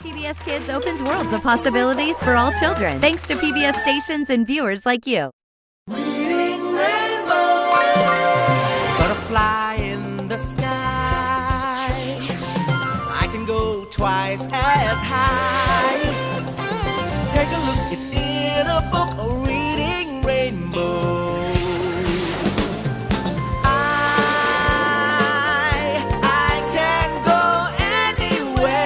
PBS Kids opens worlds of possibilities for all children, thanks to PBS stations and viewers like you. Reading rainbow, butterfly in the sky. I can go twice as high. Take a look, it's in a book, a reading rainbow. I can go anywhere.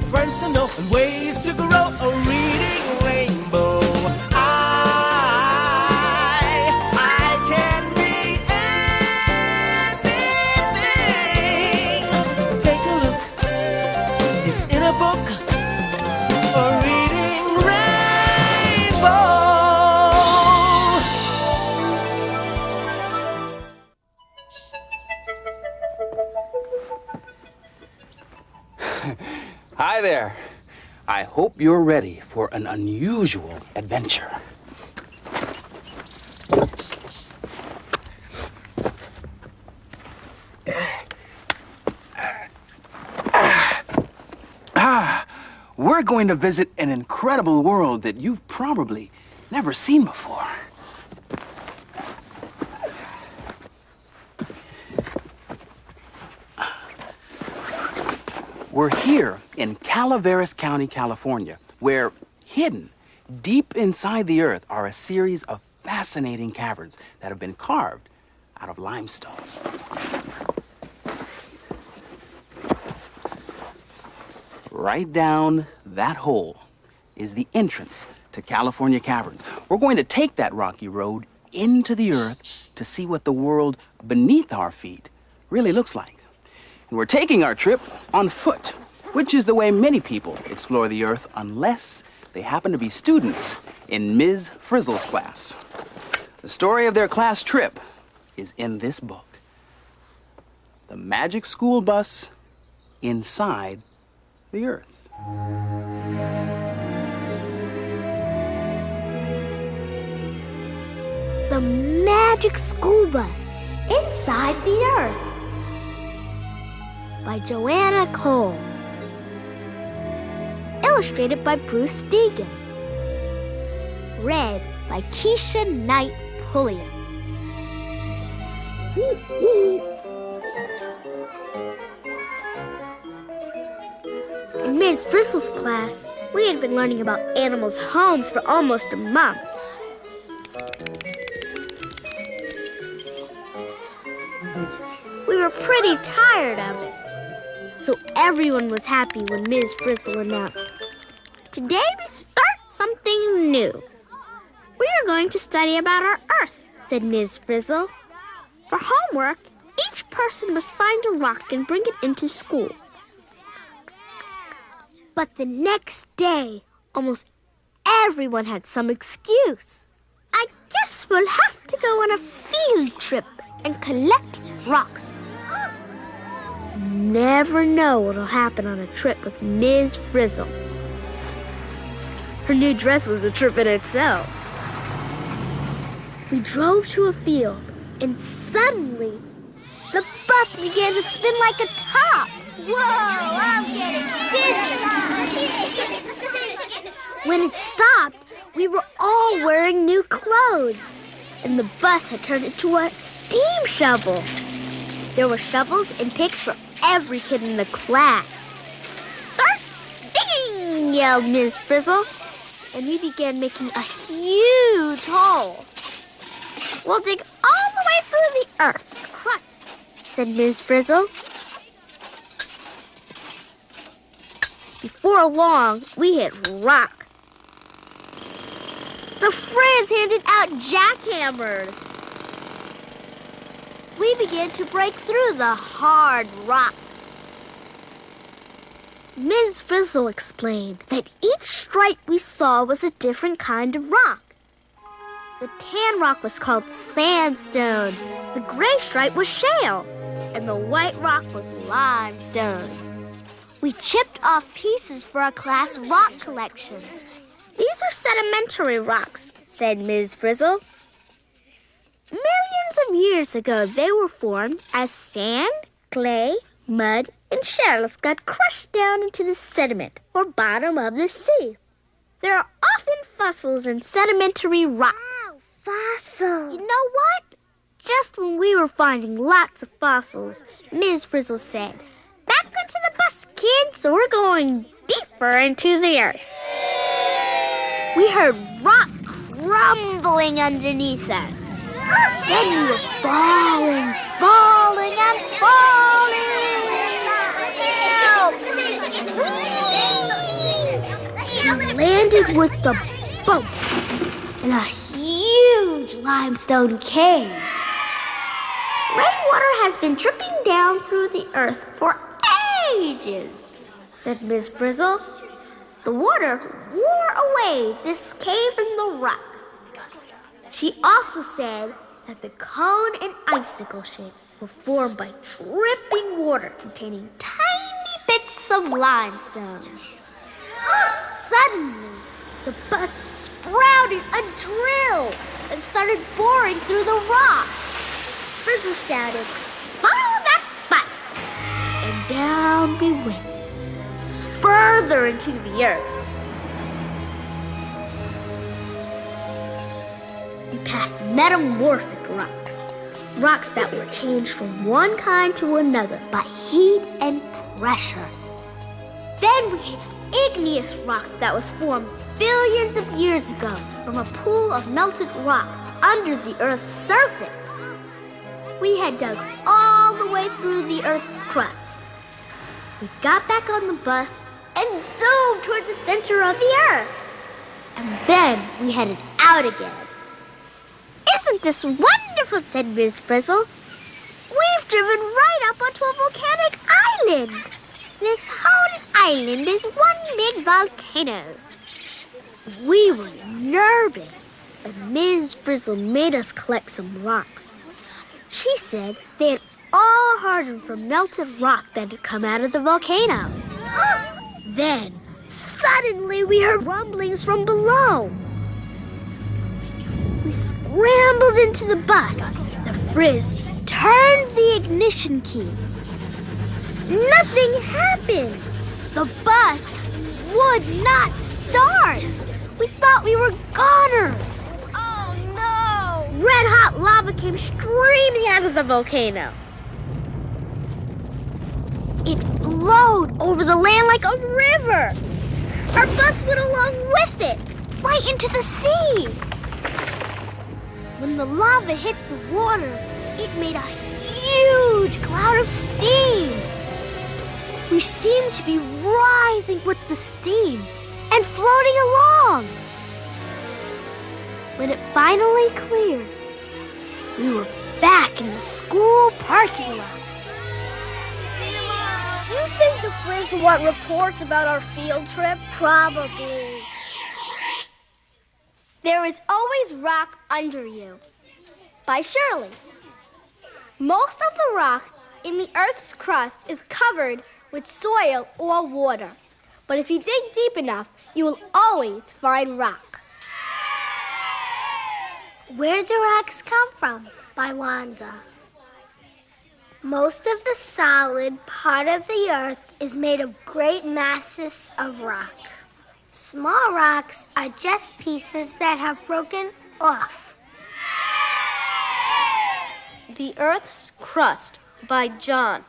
Friends to know and ways to grow, a reading rainbow. I can be anything. Take a look, it's in a book, a reading rainbow. Hi there. I hope you're ready for an unusual adventure. We're going to visit an incredible world that you've probably never seen before. We're here in Calaveras County, California, where hidden deep inside the earth are a series of fascinating caverns that have been carved out of limestone. Right down that hole is the entrance to California Caverns. We're going to take that rocky road into the earth to see what the world beneath our feet really looks like. And we're taking our trip on foot, which is the way many people explore the earth unless they happen to be students in Ms. Frizzle's class. The story of their class trip is in this book. The Magic School Bus Inside the Earth. The Magic School Bus Inside the Earth by Joanna Cole. Illustrated by Bruce Deegan. Read by Keisha Knight Pulliam. In Ms. Frizzle's class, we had been learning about animals' homes for almost a month. We were pretty tired of it, so everyone was happy when Ms. Frizzle announced, "Today we start something new. We are going to study about our Earth," said Ms. Frizzle. "For homework, each person must find a rock and bring it into school." But the next day, almost everyone had some excuse. "I guess we'll have to go on a field trip and collect rocks." Never know what'll happen on a trip with Ms. Frizzle. Her new dress was a trip in itself. We drove to a field, and suddenly, the bus began to spin like a top. Whoa, I'm getting dizzy. When it stopped, we were all wearing new clothes, and the bus had turned into a steam shovel. There were shovels and picks for every kid in the class. "Start digging!" yelled Ms. Frizzle, and we began making a huge hole. "We'll dig all the way through the Earth's crust," said Ms. Frizzle. Before long, we hit rock. The friends handed out jackhammers. We began to break through the hard rock. Ms. Frizzle explained that each stripe we saw was a different kind of rock. The tan rock was called sandstone, the gray stripe was shale, and the white rock was limestone. We chipped off pieces for our class rock collection. "These are sedimentary rocks," said Ms. Frizzle. "Millions of years ago, they were formed as sand, clay, mud, and shells got crushed down into the sediment or bottom of the sea. There are often fossils in sedimentary rocks. Wow, fossils! You know what? Just when we were finding lots of fossils, Ms. Frizzle said, "Back into the bus, kids, we're going deeper into the earth." We heard rock crumbling underneath us. Then we were falling and falling. We landed with the boat in a huge limestone cave. "Rainwater has been dripping down through the earth for ages," said Ms. Frizzle. "The water wore away this cave in the rock." She also said that the cone and icicle shapes were formed by dripping water containing tiny bits of limestone. Suddenly, the bus sprouted a drill and started boring through the rock. Frizzle shouted, "Follow that bus!" And down we went, further into the earth. We passed metamorphic rocks that were changed from one kind to another by heat and pressure. Then we hit igneous rock that was formed billions of years ago from a pool of melted rock under the Earth's surface. We had dug all the way through the Earth's crust. We got back on the bus and zoomed toward the center of the Earth. And then we headed out again. "Isn't this wonderful?" said Ms. Frizzle. "We've driven right up onto a volcanic island. This whole island is one big volcano." We were nervous, but Ms. Frizzle made us collect some rocks. She said they had all hardened from melted rock that had come out of the volcano. Then, suddenly we heard rumblings from below. We scrambled into the bus. The Frizz turned the ignition key. Nothing happened. The bus would not start. We thought we were goners. Oh no! Red-hot lava came streaming out of the volcano. It flowed over the land like a river. Our bus went along with it, right into the sea. When the lava hit the water, it made a huge cloud of steam. We seemed to be rising with the steam and floating along. When it finally cleared, we were back in the school parking lot. Do you think the Frizz will want reports about our field trip? Probably. There is always rock under you, by Shirley. Most of the rock in the Earth's crust is covered with soil or water. But if you dig deep enough, you will always find rock. Where do rocks come from? By Wanda. Most of the solid part of the Earth is made of great masses of rock. Small rocks are just pieces that have broken off. The Earth's Crust by John.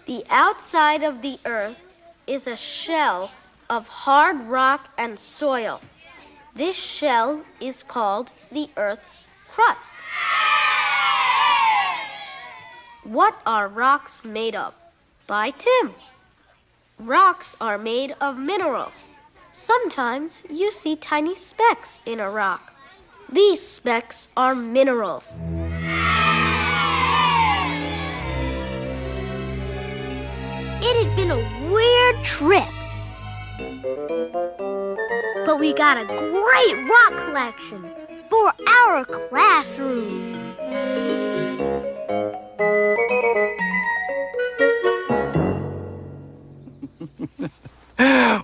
The outside of the Earth is a shell of hard rock and soil. This shell is called the Earth's crust. What are rocks made of? By Tim. Rocks are made of minerals. Sometimes you see tiny specks in a rock. These specks are minerals. It had been a weird trip. But we got a great rock collection for our classroom.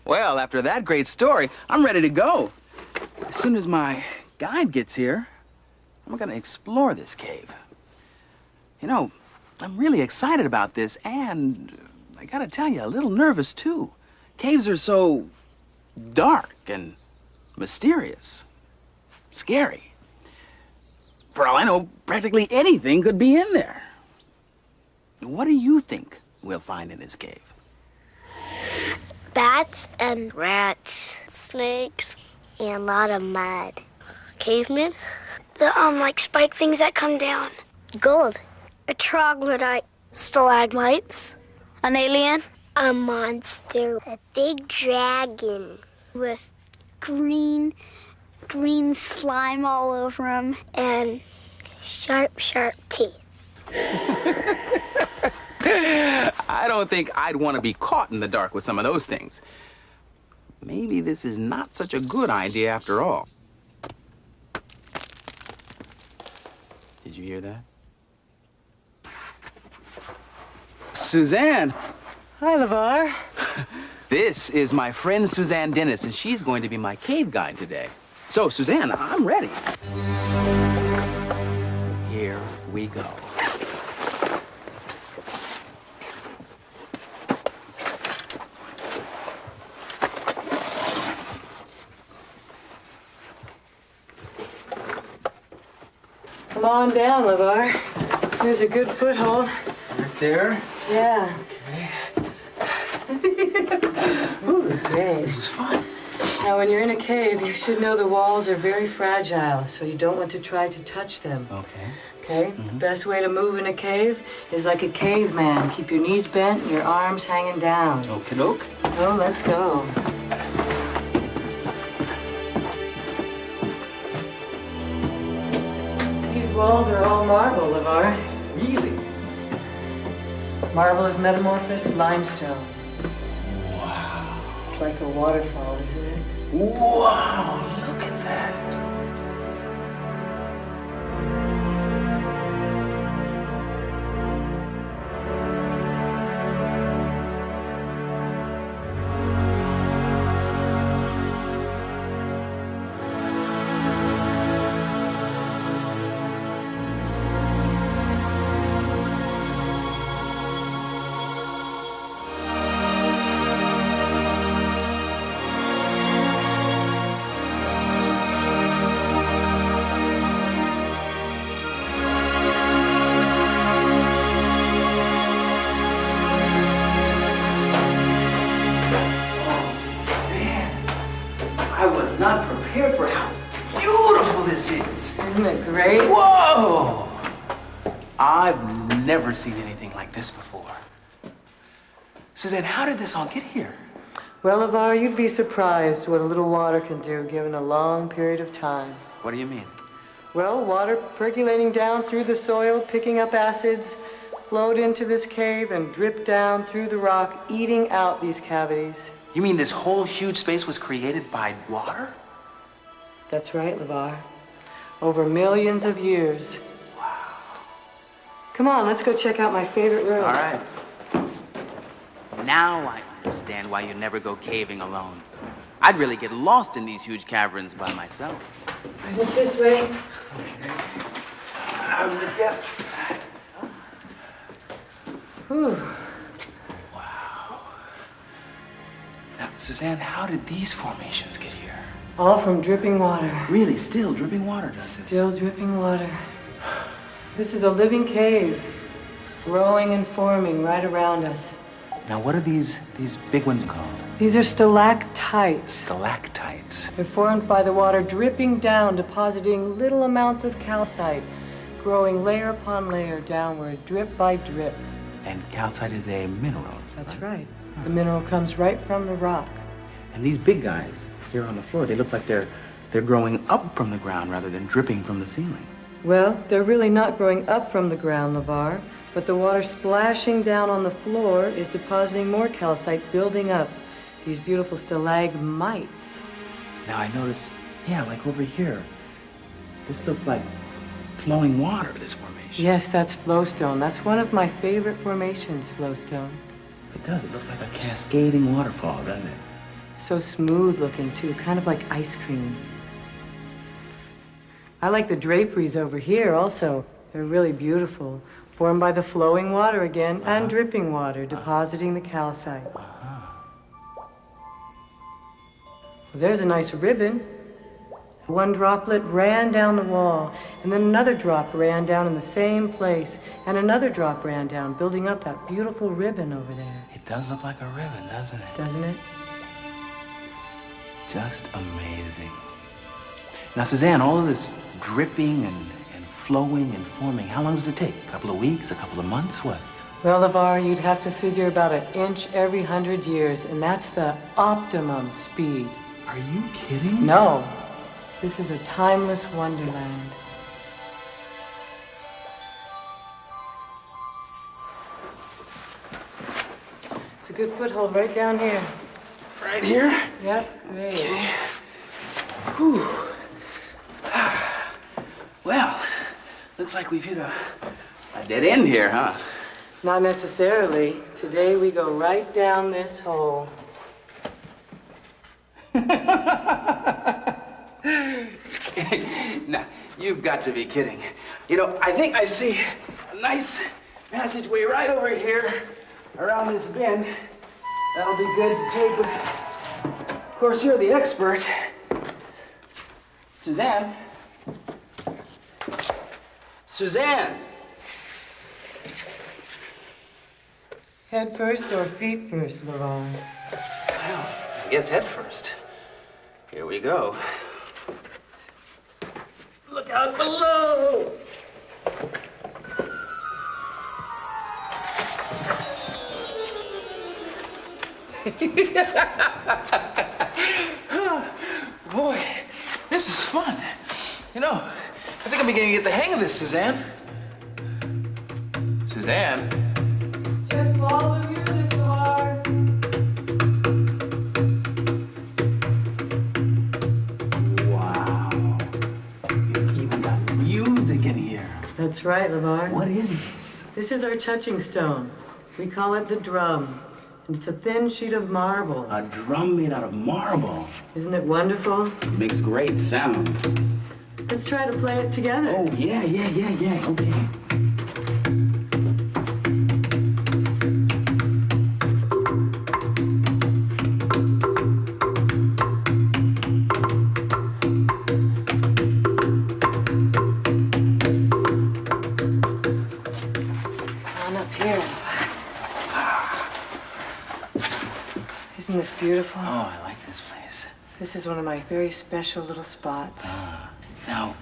Well, after that great story, I'm ready to go. As soon as my guide gets here, I'm gonna explore this cave. You know, I'm really excited about this, and I gotta tell you, a little nervous too. Caves are so dark and mysterious, scary. For all I know, practically anything could be in there. What do you think we'll find in this cave? Bats and rats, snakes, and a lot of mud. Cavemen? The, like spike things that come down. Gold. A troglodyte. Stalagmites. An alien. A monster. A big dragon with green slime all over him and sharp teeth. I don't think I'd want to be caught in the dark with some of those things. Maybe this is not such a good idea after all. Did you hear that? Suzanne! Hi, LeVar. This is my friend Suzanne Dennis, and she's going to be my cave guide today. So, Suzanne, I'm ready. Here we go. Come on down, LeVar. There's a good foothold. Right there? Yeah. Ooh, this is great. This is fun. Now, when you're in a cave, you should know the walls are very fragile, so you don't want to try to touch them. Okay. Okay? The best way to move in a cave is like a caveman. Keep your knees bent and your arms hanging down. Okie doke. Oh, let's go. These walls are all marble, LeVar. Really? Marble is metamorphosed limestone. Wow. It's like a waterfall, isn't it? Wow, look at that. I was not prepared for how beautiful this is. Isn't it great? Whoa! I've never seen anything like this before. Suzanne, how did this all get here? Well, LeVar, you'd be surprised what a little water can do given a long period of time. What do you mean? Well, water percolating down through the soil, picking up acids, flowed into this cave and dripped down through the rock, eating out these cavities. You mean this whole huge space was created by water? That's right, LeVar. Over millions of years. Wow. Come on, let's go check out my favorite room. All right. Now I understand why you never go caving alone. I'd really get lost in these huge caverns by myself. Right up this way. I'm with you. Whew. Now, Suzanne, how did these formations get here? All from dripping water. Really, still dripping water does this? Still dripping water. This is a living cave, growing and forming right around us. Now, what are these big ones called? These are stalactites. Stalactites. They're formed by the water dripping down, depositing little amounts of calcite, growing layer upon layer downward, drip by drip. And calcite is a mineral. That's right. The mineral comes right from the rock. And these big guys here on the floor, they look like they're growing up from the ground rather than dripping from the ceiling. Well, they're really not growing up from the ground, LeVar, but the water splashing down on the floor is depositing more calcite, building up these beautiful stalagmites. Now I notice, yeah, like over here, this looks like flowing water, this formation. Yes, that's flowstone. That's one of my favorite formations, flowstone. It does. It looks like a cascading waterfall, doesn't it? So smooth looking, too, kind of like ice cream. I like the draperies over here also. They're really beautiful, formed by the flowing water again and dripping water depositing the calcite. Well, there's a nice ribbon. One droplet ran down the wall, and then another drop ran down in the same place, and another drop ran down, building up that beautiful ribbon over there. It does look like a ribbon, doesn't it? Doesn't it? Just amazing. Now, Suzanne, all of this dripping and flowing and forming, how long does it take? A couple of weeks, a couple of months, what? Well, LeVar, you'd have to figure about an inch every 100 years, and that's the optimum speed. Are you kidding? No. This is a timeless wonderland. It's a good foothold right down here. Right here? Yep, great. Okay. Whew. Well, looks like we've hit a dead end here, huh? Not necessarily. Today we go right down this hole. Now, you've got to be kidding. You know, I think I see a nice passageway right over here around this bend. That'll be good to take with. Of course, you're the expert. Suzanne? Suzanne! Head first or feet first, LeVar? Well, I guess head first. Here we go. Look out below! Boy, this is fun. You know, I think I'm beginning to get the hang of this, Suzanne. Suzanne? Just follow the music, LeVar. Wow. You've even got music in here. That's right, LeVar. What is this? This is our touching stone. We call it the drum. And it's a thin sheet of marble. A drum made out of marble. Isn't it wonderful? It makes great sounds. Let's try to play it together. Oh, yeah. Okay. On up here. Isn't this beautiful? Oh, I like this place. This is one of my very special little spots. Now,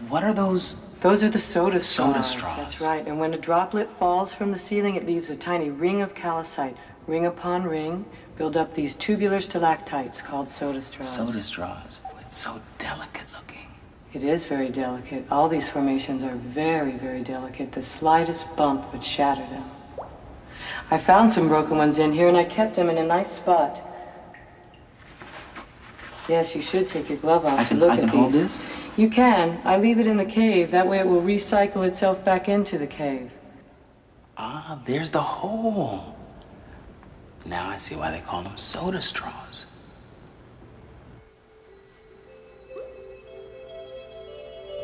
what are those? Those are the soda straws. Soda straws. That's right. And when a droplet falls from the ceiling, it leaves a tiny ring of calcite. Ring upon ring, build up these tubular stalactites called soda straws. Soda straws. It's so delicate looking. It is very delicate. All these formations are very, very delicate. The slightest bump would shatter them. I found some broken ones in here, and I kept them in a nice spot. Yes, you should take your glove off to look at these. I can hold this? You can. I leave it in the cave. That way it will recycle itself back into the cave. Ah, there's the hole. Now I see why they call them soda straws.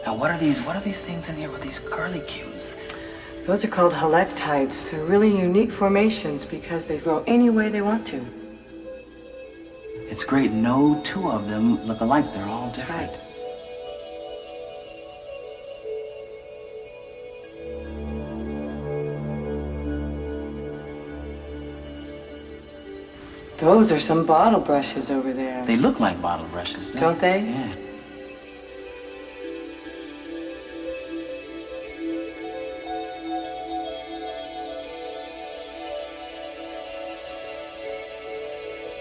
Now what are these things in here with these curly cues? Those are called halectites. They're really unique formations because they grow any way they want to. It's great. No two of them look alike. They're all different. That's right. Those are some bottle brushes over there. They look like bottle brushes, Don't they? Yeah.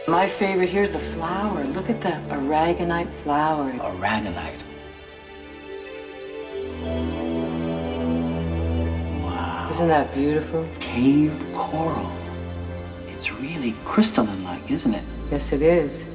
My favorite, here's the flower. Look at the aragonite flower. Aragonite. Wow. Isn't that beautiful? Cave coral. It's really crystalline-like, isn't it? Yes, it is.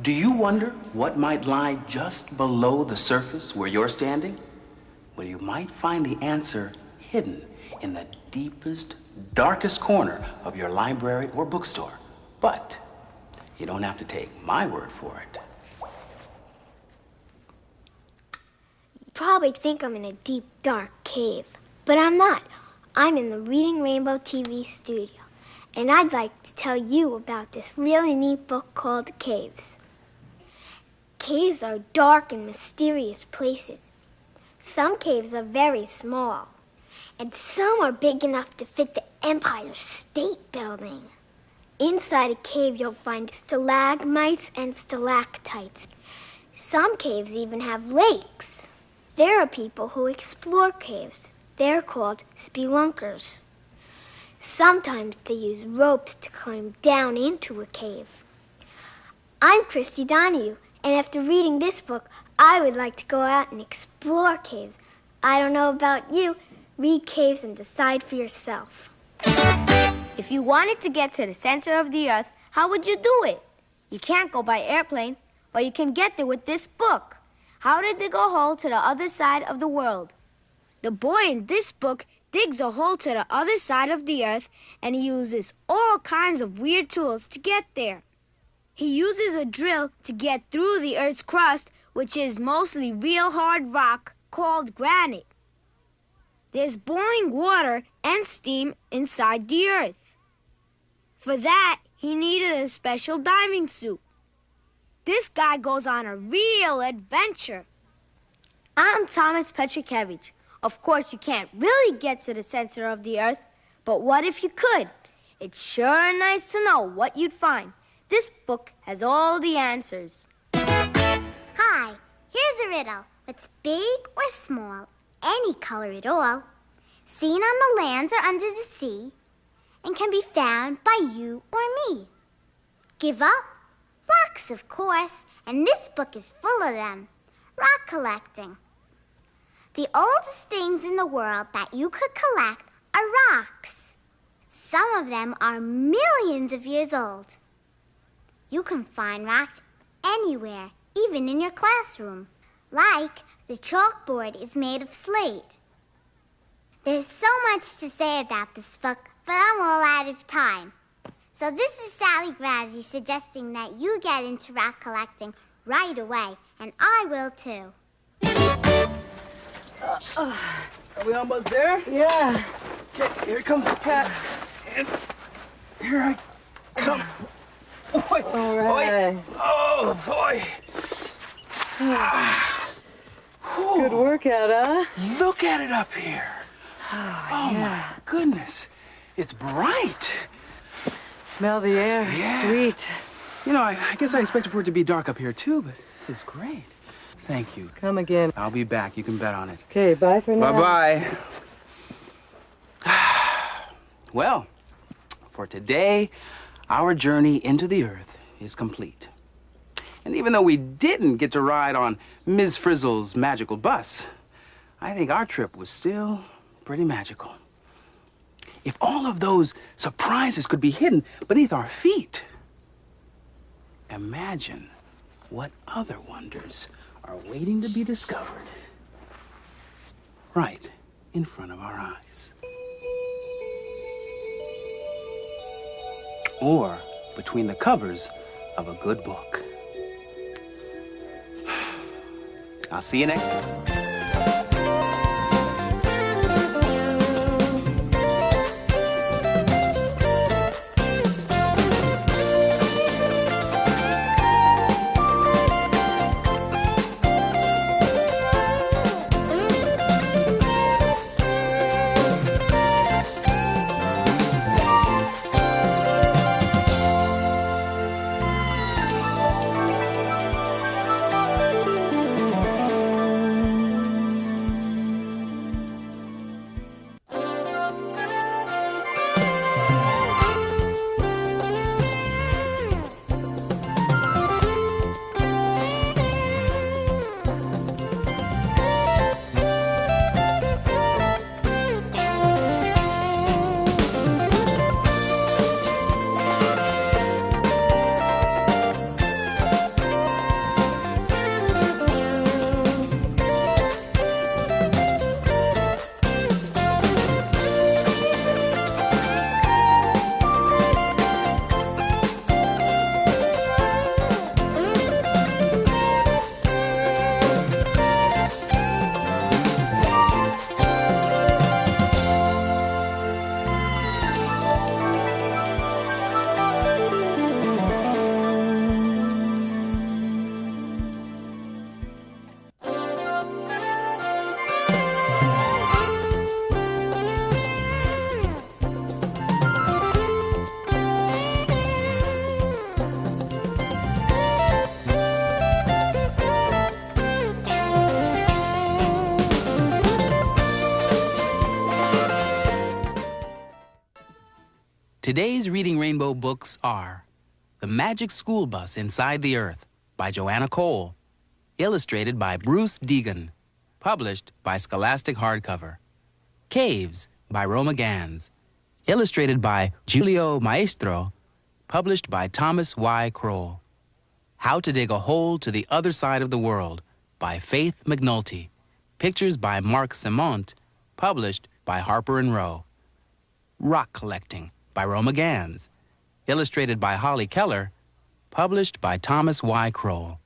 Do you wonder what might lie just below the surface where you're standing? Well, you might find the answer hidden in the deepest, darkest corner of your library or bookstore. But you don't have to take my word for it. You probably think I'm in a deep, dark cave, but I'm not. I'm in the Reading Rainbow TV studio, and I'd like to tell you about this really neat book called Caves. Caves are dark and mysterious places. Some caves are very small, and some are big enough to fit the Empire State Building. Inside a cave, you'll find stalagmites and stalactites. Some caves even have lakes. There are people who explore caves. They're called spelunkers. Sometimes they use ropes to climb down into a cave. I'm Christy Donahue, and after reading this book, I would like to go out and explore caves. I don't know about you. Read caves and decide for yourself. If you wanted to get to the center of the earth, how would you do it? You can't go by airplane, but you can get there with this book. How to dig a hole to the other side of the world. The boy in this book digs a hole to the other side of the earth, and he uses all kinds of weird tools to get there. He uses a drill to get through the Earth's crust, which is mostly real hard rock called granite. There's boiling water and steam inside the Earth. For that, he needed a special diving suit. This guy goes on a real adventure. I'm Thomas Petrikevich. Of course, you can't really get to the center of the Earth, but what if you could? It's sure nice to know what you'd find. This book has all the answers. Hi, here's a riddle. What's big or small, any color at all, seen on the land or under the sea, and can be found by you or me? Give up? Rocks, of course, and this book is full of them. Rock collecting. The oldest things in the world that you could collect are rocks. Some of them are millions of years old. You can find rocks anywhere, even in your classroom. Like the chalkboard is made of slate. There's so much to say about this book, but I'm all out of time. So this is Sally Grazzi suggesting that you get into rock collecting right away, and I will too. Are we almost there? Yeah. Okay, here comes the cat. And here I come. Boy, All right. boy. Oh, boy. Good workout, huh? Look at it up here. Oh, yeah. my goodness. It's bright. Smell the air. Yeah. Sweet. You know, I guess I expected for it to be dark up here, too, but this is great. Thank you. Come again. I'll be back. You can bet on it. Okay, bye for now. Bye-bye. Well, for today, our journey into the Earth is complete. And even though we didn't get to ride on Ms. Frizzle's magical bus, I think our trip was still pretty magical. If all of those surprises could be hidden beneath our feet, imagine what other wonders are waiting to be discovered right in front of our eyes. Or between the covers of a good book. I'll see you next time. Today's Reading Rainbow books are The Magic School Bus Inside the Earth by Joanna Cole, illustrated by Bruce Deegan, published by Scholastic Hardcover. Caves by Roma Gans, illustrated by Giulio Maestro, published by Thomas Y. Kroll. How to Dig a Hole to the Other Side of the World by Faith McNulty, pictures by Mark Simont, published by Harper & Row. Rock Collecting by Roma Gans, illustrated by Holly Keller, published by Thomas Y. Kroll.